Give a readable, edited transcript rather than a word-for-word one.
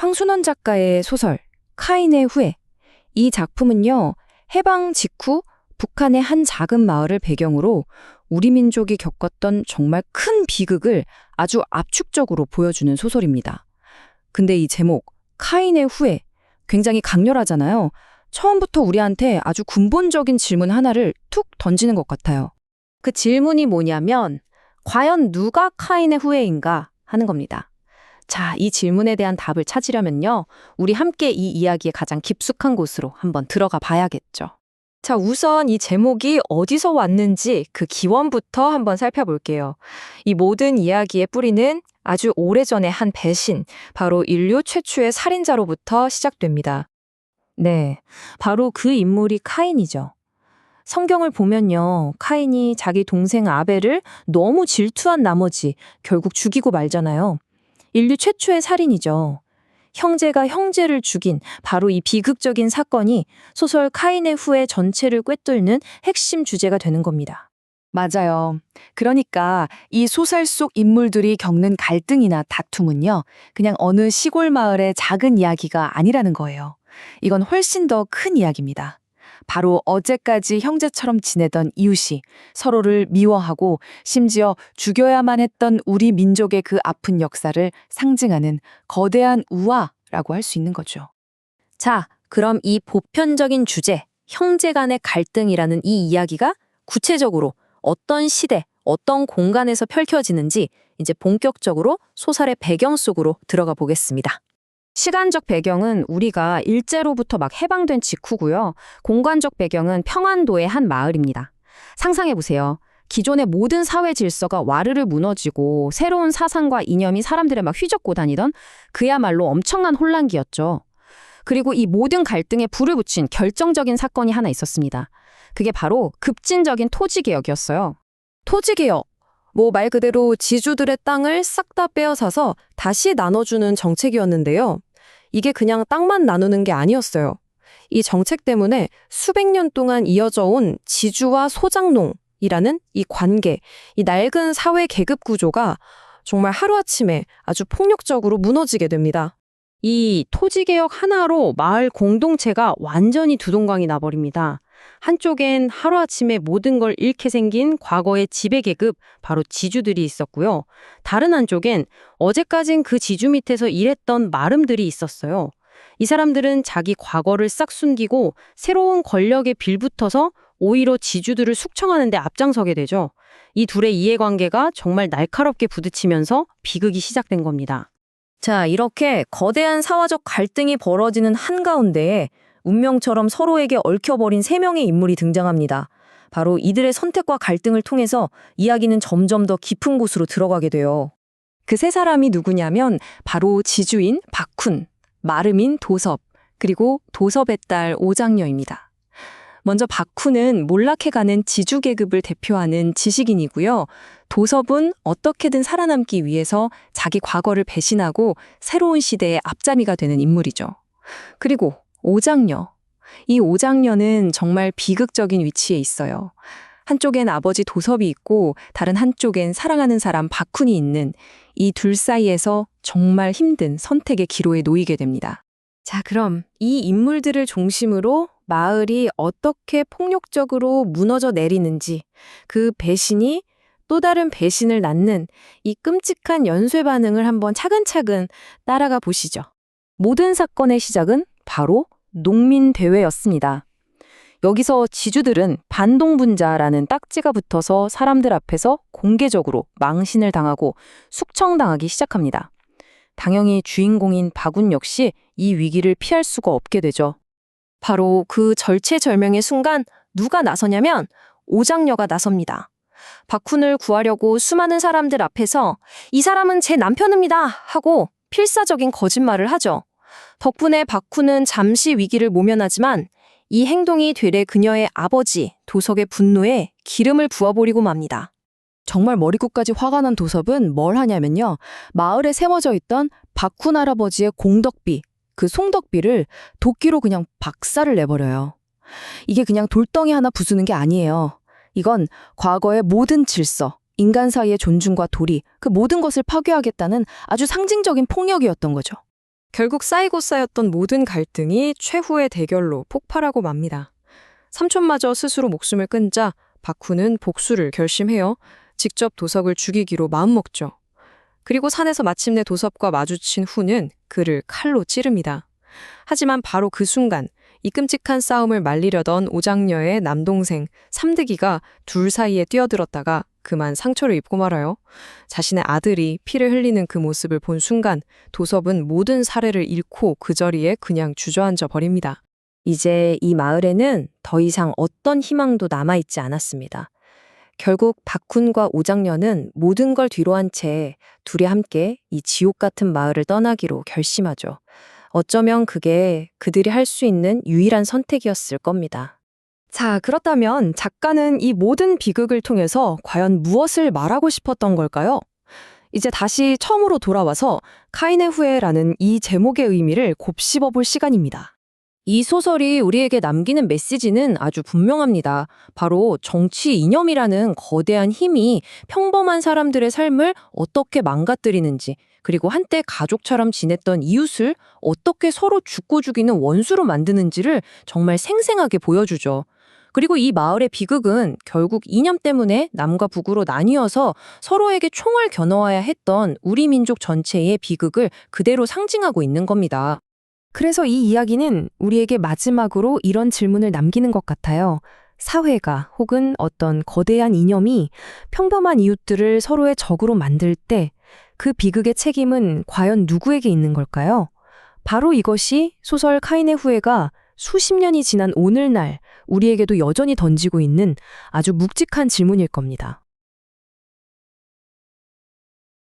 황순원 작가의 소설 카인의 후예. 이 작품은요, 해방 직후 북한의 한 작은 마을을 배경으로 우리 민족이 겪었던 정말 큰 비극을 아주 압축적으로 보여주는 소설입니다. 근데 이 제목, 카인의 후예, 굉장히 강렬하잖아요. 처음부터 우리한테 아주 근본적인 질문 하나를 툭 던지는 것 같아요. 그 질문이 뭐냐면, 과연 누가 카인의 후예인가 하는 겁니다. 자, 이 질문에 대한 답을 찾으려면요, 우리 함께 이 이야기의 가장 깊숙한 곳으로 한번 들어가 봐야겠죠. 자, 우선 이 제목이 어디서 왔는지 그 기원부터 한번 살펴볼게요. 이 모든 이야기의 뿌리는 아주 오래전의 한 배신, 바로 인류 최초의 살인자로부터 시작됩니다. 네, 바로 그 인물이 카인이죠. 성경을 보면요, 카인이 자기 동생 아벨을 너무 질투한 나머지 결국 죽이고 말잖아요. 인류 최초의 살인이죠. 형제가 형제를 죽인 바로 이 비극적인 사건이 소설 카인의 후예 전체를 꿰뚫는 핵심 주제가 되는 겁니다. 맞아요. 그러니까 이 소설 속 인물들이 겪는 갈등이나 다툼은요, 그냥 어느 시골 마을의 작은 이야기가 아니라는 거예요. 이건 훨씬 더 큰 이야기입니다. 바로 어제까지 형제처럼 지내던 이웃이 서로를 미워하고 심지어 죽여야만 했던 우리 민족의 그 아픈 역사를 상징하는 거대한 우화라고 할 수 있는 거죠. 자, 그럼 이 보편적인 주제, 형제 간의 갈등이라는 이 이야기가 구체적으로 어떤 시대, 어떤 공간에서 펼쳐지는지 이제 본격적으로 소설의 배경 속으로 들어가 보겠습니다. 시간적 배경은 우리가 일제로부터 막 해방된 직후고요. 공간적 배경은 평안도의 한 마을입니다. 상상해보세요. 기존의 모든 사회 질서가 와르르 무너지고 새로운 사상과 이념이 사람들을 막 휘젓고 다니던 그야말로 엄청난 혼란기였죠. 그리고 이 모든 갈등에 불을 붙인 결정적인 사건이 하나 있었습니다. 그게 바로 급진적인 토지개혁이었어요. 토지개혁. 말 그대로 지주들의 땅을 싹 다 빼앗아서 다시 나눠주는 정책이었는데요. 이게 그냥 땅만 나누는 게 아니었어요. 이 정책 때문에 수백 년 동안 이어져 온 지주와 소장농이라는 이 관계, 이 낡은 사회 계급 구조가 정말 하루아침에 아주 폭력적으로 무너지게 됩니다. 이 토지개혁 하나로 마을 공동체가 완전히 두동강이 나버립니다. 한쪽엔 하루아침에 모든 걸 잃게 생긴 과거의 지배계급, 바로 지주들이 있었고요. 다른 한쪽엔 어제까진 그 지주 밑에서 일했던 마름들이 있었어요. 이 사람들은 자기 과거를 싹 숨기고 새로운 권력에 빌붙어서 오히려 지주들을 숙청하는 데 앞장서게 되죠. 이 둘의 이해관계가 정말 날카롭게 부딪히면서 비극이 시작된 겁니다. 자, 이렇게 거대한 사회적 갈등이 벌어지는 한가운데에 운명처럼 서로에게 얽혀버린 세 명의 인물이 등장합니다. 바로 이들의 선택과 갈등을 통해서 이야기는 점점 더 깊은 곳으로 들어가게 돼요. 그 세 사람이 누구냐면 바로 지주인 박훈, 마름인 도섭, 그리고 도섭의 딸 오장녀입니다. 먼저 박훈은 몰락해가는 지주 계급을 대표하는 지식인이고요. 도섭은 어떻게든 살아남기 위해서 자기 과거를 배신하고 새로운 시대의 앞잡이가 되는 인물이죠. 그리고 오장녀. 이 오장녀는 정말 비극적인 위치에 있어요. 한쪽엔 아버지 도섭이 있고 다른 한쪽엔 사랑하는 사람 박훈이 있는 이 둘 사이에서 정말 힘든 선택의 기로에 놓이게 됩니다. 자, 그럼 이 인물들을 중심으로 마을이 어떻게 폭력적으로 무너져 내리는지, 그 배신이 또 다른 배신을 낳는 이 끔찍한 연쇄 반응을 한번 차근차근 따라가 보시죠. 모든 사건의 시작은 바로 농민대회였습니다. 여기서 지주들은 반동분자라는 딱지가 붙어서 사람들 앞에서 공개적으로 망신을 당하고 숙청당하기 시작합니다. 당연히 주인공인 박훈 역시 이 위기를 피할 수가 없게 되죠. 바로 그 절체절명의 순간 누가 나서냐면 오장녀가 나섭니다. 박훈을 구하려고 수많은 사람들 앞에서 이 사람은 제 남편입니다 하고 필사적인 거짓말을 하죠. 덕분에 박훈은 잠시 위기를 모면하지만 이 행동이 되레 그녀의 아버지 도섭의 분노에 기름을 부어버리고 맙니다. 정말 머리끝까지 화가 난 도섭은 뭘 하냐면요, 마을에 세워져 있던 박훈 할아버지의 공덕비, 그 송덕비를 도끼로 그냥 박살을 내버려요. 이게 그냥 돌덩이 하나 부수는 게 아니에요. 이건 과거의 모든 질서, 인간 사이의 존중과 도리, 그 모든 것을 파괴하겠다는 아주 상징적인 폭력이었던 거죠. 결국 쌓이고 쌓였던 모든 갈등이 최후의 대결로 폭발하고 맙니다. 삼촌마저 스스로 목숨을 끊자 박후는 복수를 결심해요. 직접 도섭을 죽이기로 마음먹죠. 그리고 산에서 마침내 도섭과 마주친 후는 그를 칼로 찌릅니다. 하지만 바로 그 순간 이 끔찍한 싸움을 말리려던 오장녀의 남동생 삼득이가 둘 사이에 뛰어들었다가 그만 상처를 입고 말아요. 자신의 아들이 피를 흘리는 그 모습을 본 순간 도섭은 모든 사례를 잃고 그 자리에 그냥 주저앉아 버립니다. 이제 이 마을에는 더 이상 어떤 희망도 남아있지 않았습니다. 결국 박훈과 오장녀는 모든 걸 뒤로한 채 둘이 함께 이 지옥 같은 마을을 떠나기로 결심하죠. 어쩌면 그게 그들이 할 수 있는 유일한 선택이었을 겁니다. 자, 그렇다면 작가는 이 모든 비극을 통해서 과연 무엇을 말하고 싶었던 걸까요? 이제 다시 처음으로 돌아와서 카인의 후예라는 이 제목의 의미를 곱씹어 볼 시간입니다. 이 소설이 우리에게 남기는 메시지는 아주 분명합니다. 바로 정치 이념이라는 거대한 힘이 평범한 사람들의 삶을 어떻게 망가뜨리는지, 그리고 한때 가족처럼 지냈던 이웃을 어떻게 서로 죽고 죽이는 원수로 만드는지를 정말 생생하게 보여주죠. 그리고 이 마을의 비극은 결국 이념 때문에 남과 북으로 나뉘어서 서로에게 총을 겨누어야 했던 우리 민족 전체의 비극을 그대로 상징하고 있는 겁니다. 그래서 이 이야기는 우리에게 마지막으로 이런 질문을 남기는 것 같아요. 사회가 혹은 어떤 거대한 이념이 평범한 이웃들을 서로의 적으로 만들 때 그 비극의 책임은 과연 누구에게 있는 걸까요? 바로 이것이 소설 카인의 후예가 수십 년이 지난 오늘날 우리에게도 여전히 던지고 있는 아주 묵직한 질문일 겁니다.